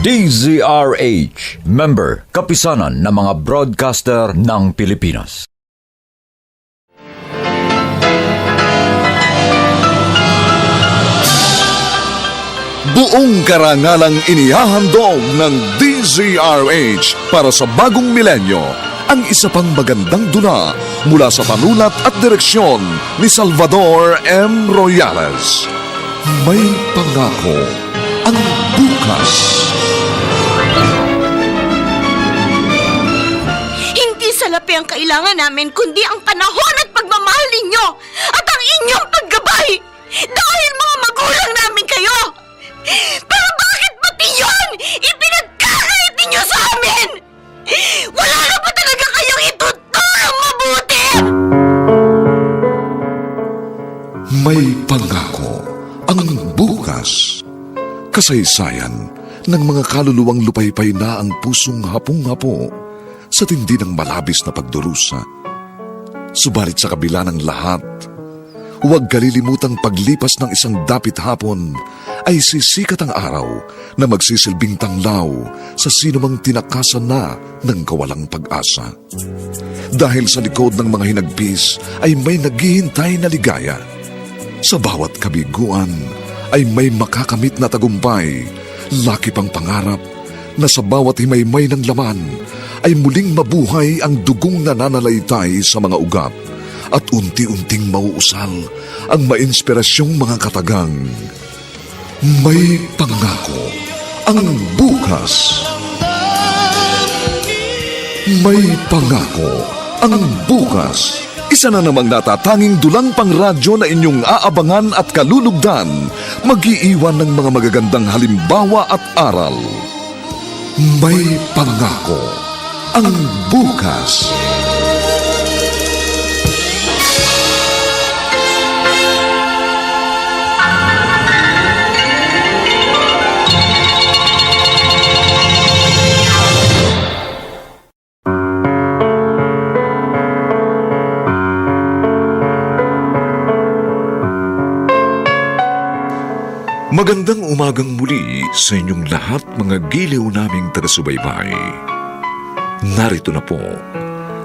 DZRH, member, kapisanan ng mga broadcaster ng Pilipinas. Buong karangalang inihahandog ng DZRH para sa bagong milenyo ang isa pang magandang dula mula sa panulat at direksyon ni Salvador M. Royales. May pangako ang bukas. Hindi salapi ang kailangan namin kundi ang panahon at pagmamahal ninyo at ang inyong paggabay dahil mga magulang namin kayo. Pero bakit pati yun ipinagkakait ninyo sa amin? Wala na ba talaga kayong ituturong mabuti? May pangako ang bukas. Kasaysayan ng mga kaluluwang lupaypay na ang pusong hapong-hapo sa tindi ng malabis na pagdurusa. Subalit sa kabila ng lahat, huwag kalilimutang paglipas ng isang dapit hapon ay sisikat ang araw na magsisilbing tanglaw sa sinumang tinakasan na ng kawalang pag-asa. Dahil sa likod ng mga hinagpis ay may naghihintay na ligaya. Sa bawat kabiguan ay may makakamit na tagumpay, laki pang pangarap na sa bawat himaymay ng laman ay muling mabuhay ang dugong nananalaytay sa mga ugat at unti-unting mauusal ang mainspirasyong mga katagang. May pangako ang bukas. May pangako ang bukas. Isa na namang natatanging dulang pangradyo na inyong aabangan at kalulugdan, mag-iiwan ng mga magagandang halimbawa at aral. May pangako ang bukas. Magandang umagang muli sa inyong lahat mga giliw naming taga-subaybay. Narito na po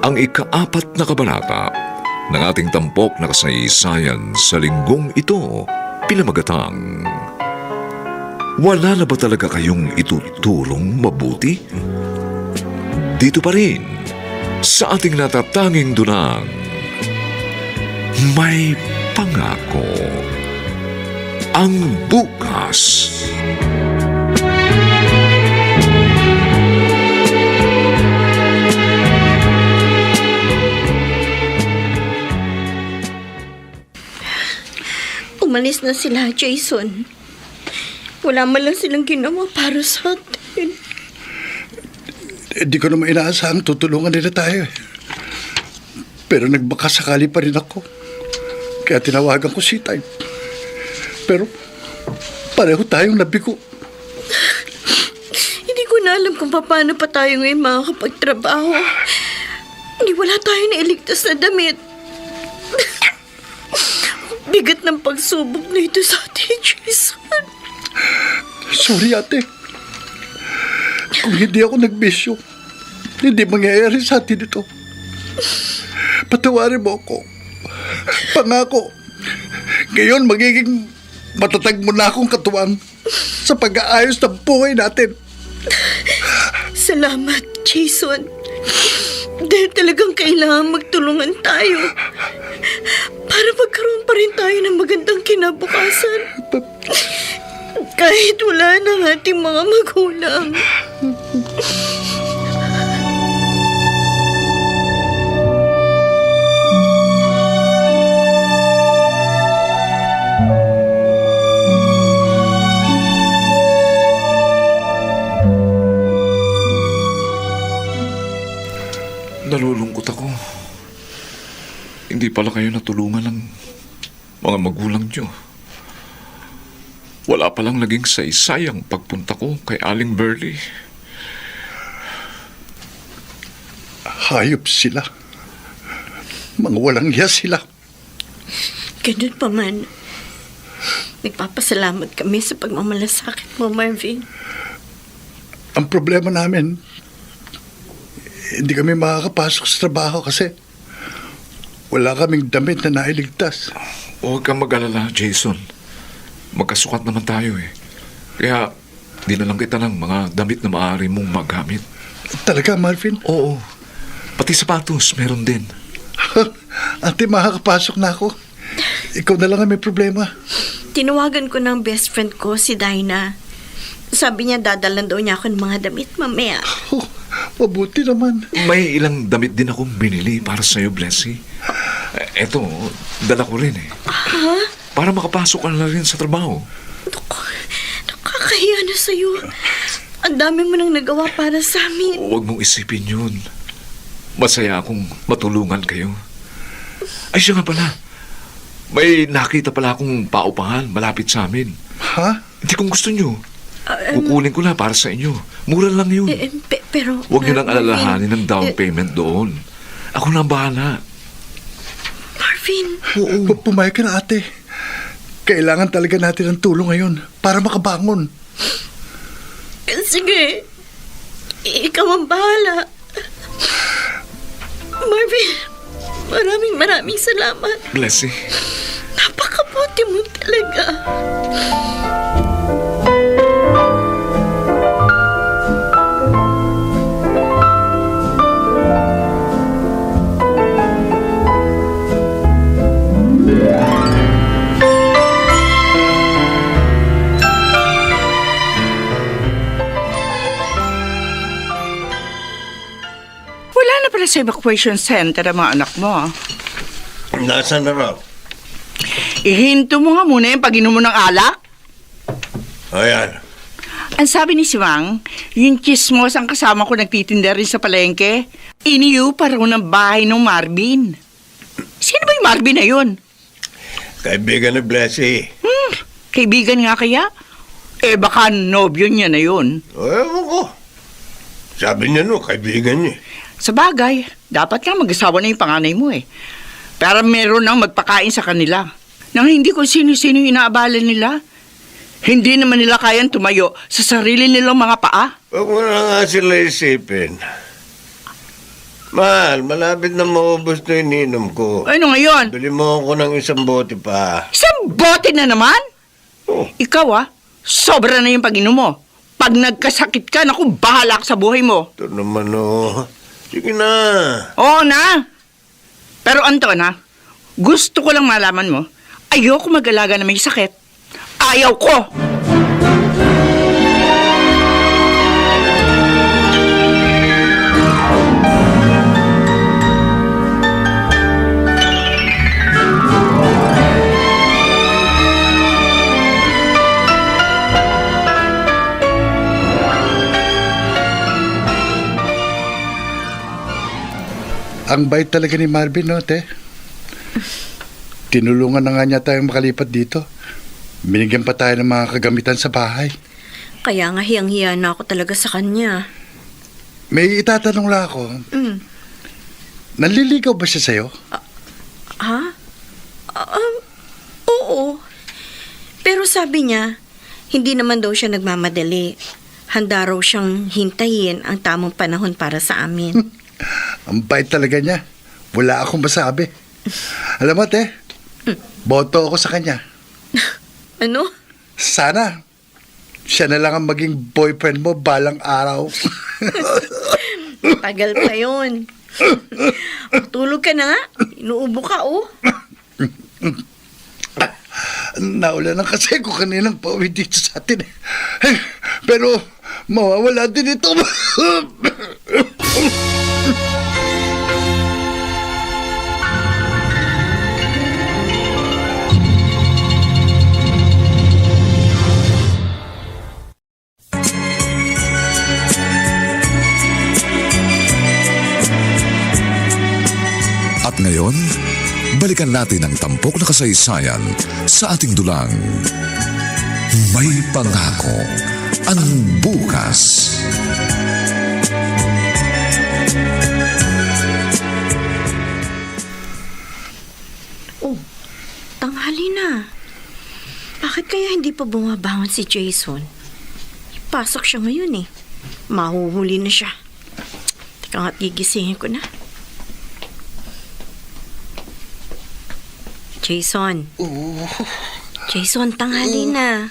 ang ika-4 na kabanata ng ating tampok na kasaysayan sa linggong ito, pinamagatang Wala na ba talaga kayong ituturong mabuti? Dito pa rin sa ating natatanging dunang May Pangako ang bukas. Umalis na sila, Jason. Wala man lang silang ginawa para sa atin. Di ko naman inaasahang tutulungan nila tayo. Pero nagbakasakali pa rin ako. Kaya tinawagan ko si Tay. Pero pareho tayong nabigo. Hindi ko na alam kung paano pa tayo ngayon makakapagtrabaho. Hindi wala tayo na iligtas na damit. Bigat ng pagsubok na ito sa atin, Jason. Sorry, ate. Kung hindi ako nagbisyo, hindi mangyayari sa atin ito. Patawarin mo ako. Pangako. Ngayon magiging matatag mo na akong katuwang sa pag-aayos ng buhay natin. Salamat, Jason. Dahil talagang kailangan magtulungan tayo para magkaroon pa rin tayo ng magandang kinabukasan. Kahit wala ng ating mga magulang. Nalulungkot ako. Hindi pala kayo natulungan ng mga magulang niyo. Wala palang naging saysay ang pagpunta ko kay Aling Burley. Hayop sila. Mga walang hiya sila. Ganun pa man, Nagpapasalamat kami sa pagmamalasakit mo, Marvin. Ang problema namin, hindi kami makakapasok sa trabaho kasi wala kaming damit na nailigtas. Huwag kang mag-alala, Jason. Magkasukat naman tayo eh. Kaya, dinalang kita ng mga damit na maaari mong magamit. Talaga, Marvin? Oo. Pati sapatos, meron din. Ate, makakapasok na ako. Ikaw na lang ang may problema. Tinawagan ko ng best friend ko, si Dinah. Sabi niya dadalan daw niya ako ng mga damit mamaya. Oh, mabuti naman. May ilang damit din akong binili para sa'yo, Blessy. Eto, dala ko rin eh. Para makapasok ka na rin sa trabaho. Nakakahiya na sa'yo. Ang dami mo nang nagawa para sa amin. Huwag mong isipin yun. Masaya akong matulungan kayo. Ay, siya nga pala. May nakita pala akong paupahan malapit sa amin. Ha? Hindi kung gusto nyo. Kukunin ko na para sa inyo. Mura lang yun. Pero... Huwag nyo nang Marvin, alalahanin ng down payment doon. Ako na ang bahala. Marvin, Pumayag ka na, ate. Kailangan talaga natin ng tulong ngayon para makabangon. sige. Ikaw ang bahala. Marvin, maraming salamat. Blessy. Napakabuti mo talaga. Wala na pala sa evacuation center ang mga anak mo. Nasaan na raw? Ihinto mo nga muna yung pag-inom mo ng alak. Ayan. Ang sabi ni Siwang, yung chismos ang kasama ko nagtitinda rin sa palengke, iniyu pa raw ng bahay ng Marvin. Sino ba yung Marvin na yun? Kaibigan ni Blessy. Kaibigan nga kaya? Eh baka nobyo niya na yun. Ewan ko. Sabi niya no, kaibigan niya. Sa bagay, dapat nga mag-asawa na yung panganay mo eh. Pero meron nang magpakain sa kanila. Nang hindi ko sino-sino yung inaabala nila. Hindi naman nila kayang tumayo sa sarili nilang mga paa. Huwag mo na nga sila isipin. Mahal, malapit na maubos na yung ininom ko. Ano ngayon? Bili mo ako ng isang bote pa. Isang bote na naman? Oh, Ikaw sobra na yung pag-inom mo. Pag nagkasakit ka, naku, bahala ka sa buhay mo. ito naman oh. Sige na. Oo na. Pero Anton gusto ko lang malaman mo, ayoko mag-alaga na may sakit. Ayaw ko! Ang bait talaga ni Marvin, no, te? Tinulungan na nga niya tayong makalipat dito. Binigyan pa tayo ng mga kagamitan sa bahay. Kaya nga hiyang-hiya na ako talaga sa kanya. May itatanong lang ako. Nanliligaw ba siya sa'yo? Ha? Oo. Pero sabi niya, hindi naman daw siya nagmamadali. Handa raw siyang hintayin ang tamang panahon para sa amin. Ang bait talaga niya. Wala akong masabi. Alam mo, te, boto ako sa kanya. Ano? Sana, siya na lang ang maging boyfriend mo balang araw. Tagal pa yun. Tulog ka na nga. Inuubo ka, oh. Naulan na kasi ko kaninang pauwi dito sa atin. Pero, mawawala din ito. At ngayon, balikan natin ang tampok na kasaysayan sa ating dulang. May pangako ang bukas. Tanghali na. Bakit Bakit kaya hindi pa bumabangon si Jason? Pasok siya ngayon eh. Mahuhuli na siya. Teka nga't gigisingin ko na. Jason. Jason, tanghali na.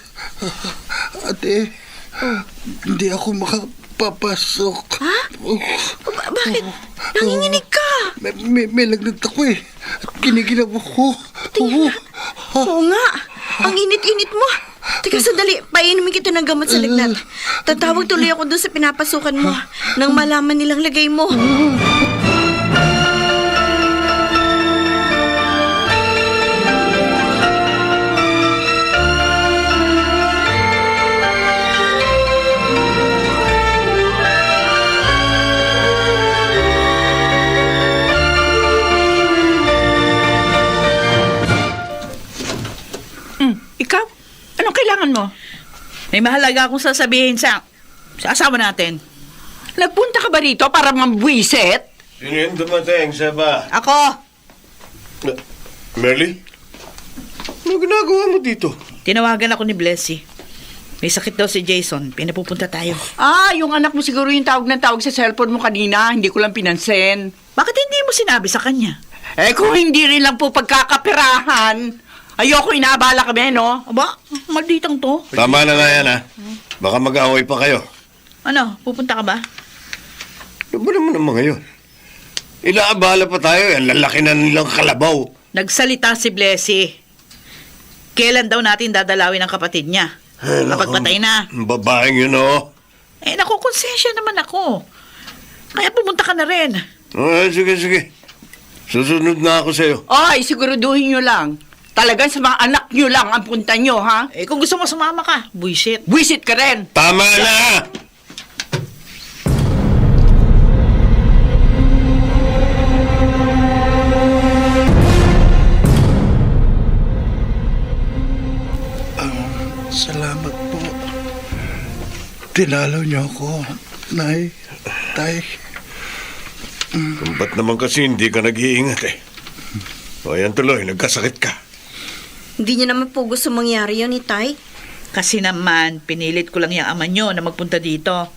Ate, hindi ako makapapasok. Ha? Bakit? Nanginginig ka. May lagnat ako eh. At kinikilaw ako. Oo nga. Ang init-init mo. Teka, sandali. Painumin kita ng gamot sa lagnat. Tatawag tuloy ako doon sa pinapasukan mo nang malaman nilang lagay mo. Ikaw? Anong kailangan mo? May mahalaga akong sasabihin sa asawa natin. Nagpunta ka ba rito para mambwisit? Sino yung dumating sa ba? Ako. Merly? Ano ginagawa mo dito? Tinawagan ako ni Blessy. May sakit daw si Jason. Pinapupunta tayo. Yung anak mo siguro yung tawag sa cellphone mo kanina. Hindi ko lang pinansin. Bakit hindi mo sinabi sa kanya? Kung hindi rin lang po pagkakapirahan, ayoko inaabala kami, no? Aba, malditang to. Tama na nga yan, ha? Baka mag-away pa kayo. Ano, pupunta ka ba? Ano ba naman ang mga yun? Inaabala pa tayo, yan. Lalaki na nilang kalabaw. Nagsalita si Blessy. Kailan daw natin dadalawin ang kapatid niya? Kapag patay na. Ang babaeng yun, oh. Nakukonsensya naman ako. Kaya pumunta ka na rin. Sige. Susunod na ako sa'yo. Siguraduhin nyo lang. Talagang sa mga anak nyo lang ang punta nyo, ha? Kung gusto mo sumama ka, buisit. Buisit ka rin. Tama na! Salamat po. Tinalaw niyo ako, Nay, Tay. Ba't naman kasi hindi ka nag-iingat eh? O yan tuloy, nagkasakit ka. Hindi niya naman po gusto mangyari yun, Itay. Kasi naman, pinilit ko lang yung ama nyo na magpunta dito.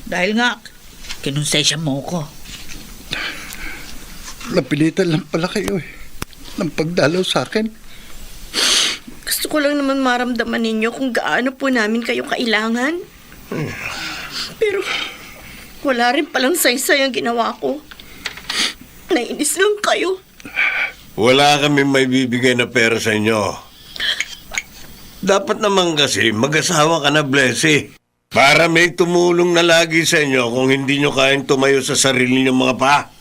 Dahil nga, kinonsensya mo ko. Napilitan lang pala kayo eh. Ng pagdalaw sa akin. Gusto ko lang naman maramdaman ninyo kung gaano po namin kayo kailangan. Pero wala rin palang saysay ang ginawa ko. Nainis lang kayo. Wala kami may bibigay na pera sa inyo. Dapat naman kasi mag-asawa ka na, Blessy. Para may tumulong na lagi sa inyo kung hindi nyo kayang tumayo sa sarili nyo mga pa.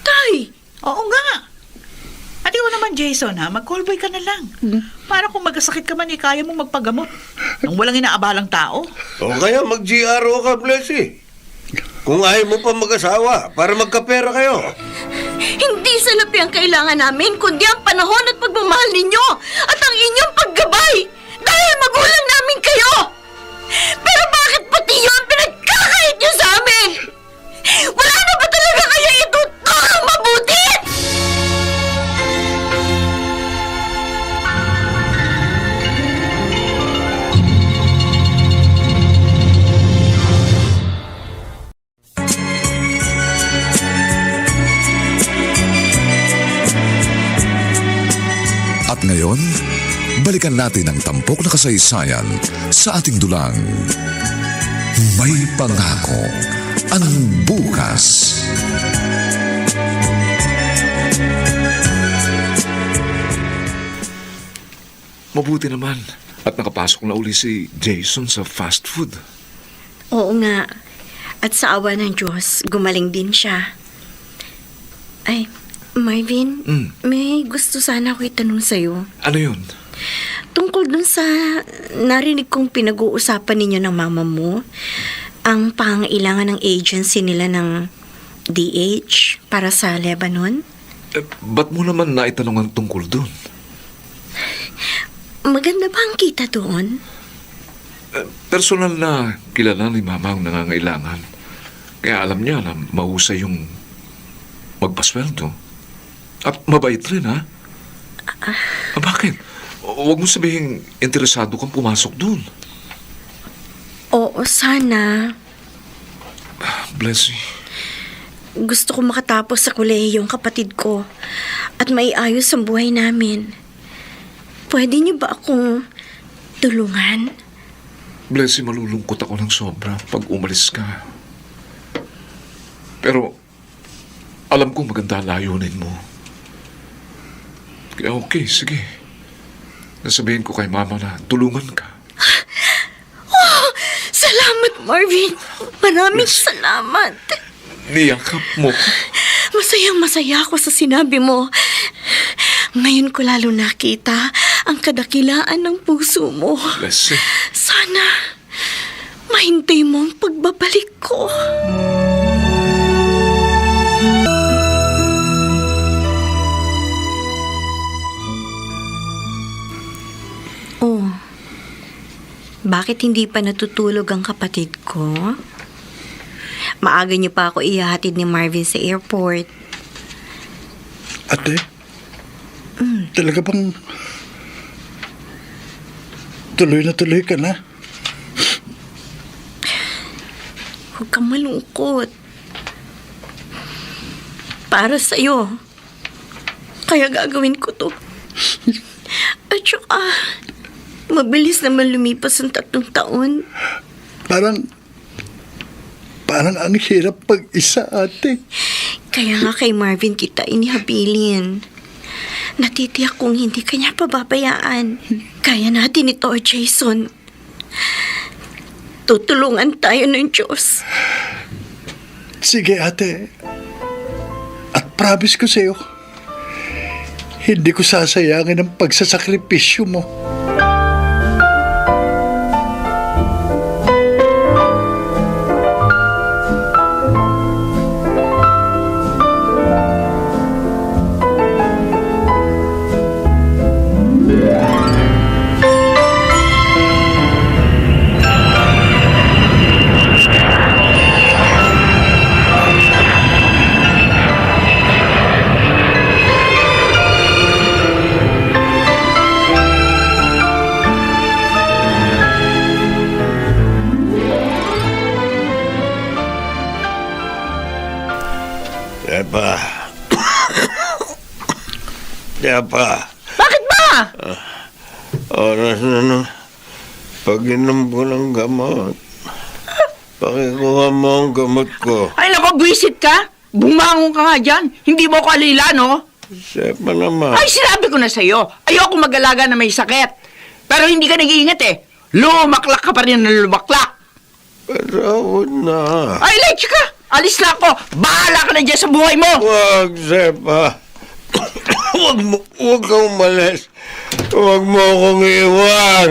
Tay! Oo nga. At ikaw naman, Jason, ha? Mag-callboy ka na lang. Para kung magkasakit ka man, kaya mong magpagamot. Nang walang inaabalang tao. O kaya mag-GRO ka, Blessy. Kung ayaw mo pa mag-asawa, para magkapera kayo. Hindi salapi ang kailangan namin, kundi ang panahon at pagmamahal ninyo at ang inyong paggabay. Dahil magulang namin kayo. Pero bakit pati yun pinagkakait nyo sa amin? Wala na ba talaga kayo itutulong mabuti? At ngayon, balikan natin ang tampok na kasaysayan sa ating dulang. May pangako ang bukas. Mabuti naman at nakapasok na uli si Jason sa fast food. Oo nga. At sa awa ng Diyos, gumaling din siya. Ay, Marvin, may gusto sana ako itanong sa'yo. Ano yun? Tungkol dun sa narinig kong pinag-uusapan ninyo ng mama mo, ang pangailangan ng agency nila ng DH para sa Lebanon. Ba't mo naman naitanong ang tungkol dun? Maganda ba ang kita doon? Personal na kilala ni Mama ang nangangailangan. Kaya alam niya na mahusay yung magpasweldo. At mabait rin, ha? Bakit? Huwag mo sabihin interesado kang pumasok dun. Oo, sana. Blessy, Gusto ko makatapos sa kolehiyo ang kapatid ko at maiayos ang buhay namin. Pwede niyo ba akong tulungan? Blessy, malulungkot ako ng sobra pag umalis ka. Pero, alam kong maganda ang layunin mo. Kaya okay, sige. Nasabihin ko kay Mama na tulungan ka. Salamat, Marvin. Maraming salamat. Niyakap mo ko. Masayang-masaya ako sa sinabi mo. Ngayon ko lalo nakita ang kadakilaan ng puso mo. Blessy. Sana mahintay mo ang pagbabalik ko. Oh, bakit hindi pa natutulog ang kapatid ko? Maaga niyo pa ako ihahatid ni Marvin sa airport. Ate, talaga bang tuloy na tuloy ka na? Huwag kang malungkot. Para sa'yo. Kaya gagawin ko to. At saka, mabilis naman lumipas ang 3 taon. Parang ang hirap pag-isa, ate. Kaya nga kay Marvin kita inihabilin. Natitiyak kong hindi kanya pababayaan. Kaya natin ito, Jason. Tutulungan tayo ng Diyos. Sige, ate. At promise ko sa'yo, hindi ko sasayangin ang pagsasakripisyo mo. Yapa. Bakit ba? Oras na no. Pag-inom ko ng gamot. Pakikuha mo ang gamot ko. Ay, nako, buwisit ka. Bumangon ka nga dyan. Hindi mo ko alila, no? Sepa naman. Ay, sinabi ko na sa'yo. Ayoko mag-alaga na may sakit. Pero hindi ka nag-iingat eh. Lumaklak ka pa rin na lumaklak. Patawad na. Ay, Leche ka. Alis na ako. Bahala ka na dyan sa buhay mo. Wag, Sepa. Huwag kang umalis. Huwag mo akong iwan.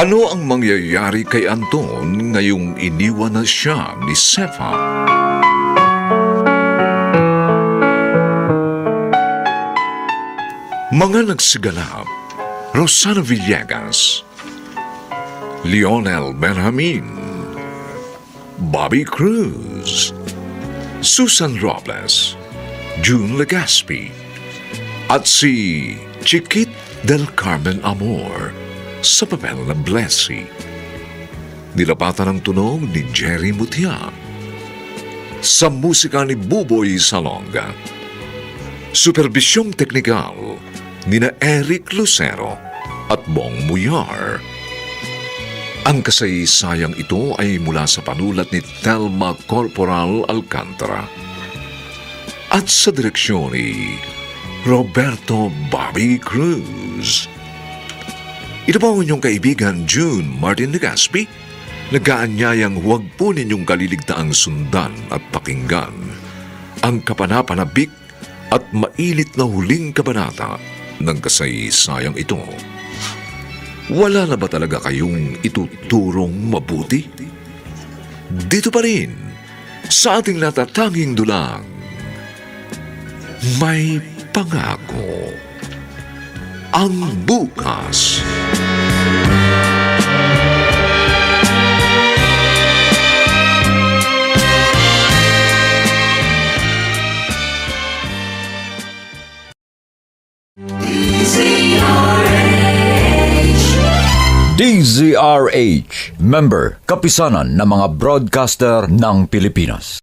Ano ang mangyayari kay Anton ngayong iniwan na siya ni Sefa? Mga nagsiganap, Rosana Villegas, Lionel Benjamin, Bobby Cruz, Susan Robles, June Legaspi, at si Chiquit del Carmen Amor sa papel na Blessy. Nilapatan ang tunog ni Jerry Mutia. Sa musika ni Buboy Salonga. Superbisyong teknikal ni na Eric Lucero at Bong Muyar. Ang kasaysayang ito ay mula sa panulat ni Telma Corporal Alcantara at sa direksyon ni Roberto Bobby Cruz. Ito po ang inyong kaibigan June Martin Legaspi, nag-aanyayang huwag po ninyong kaliligtaang sundan at pakinggan ang kapanapanabik at mainit na huling kabanata ng kasaysayang ito. Wala na ba talaga kayong ituturong mabuti? Dito pa rin, sa ating natatanging dulang, may pangako ang bukas. DZRH, member, kapisanan ng mga broadcaster ng Pilipinas.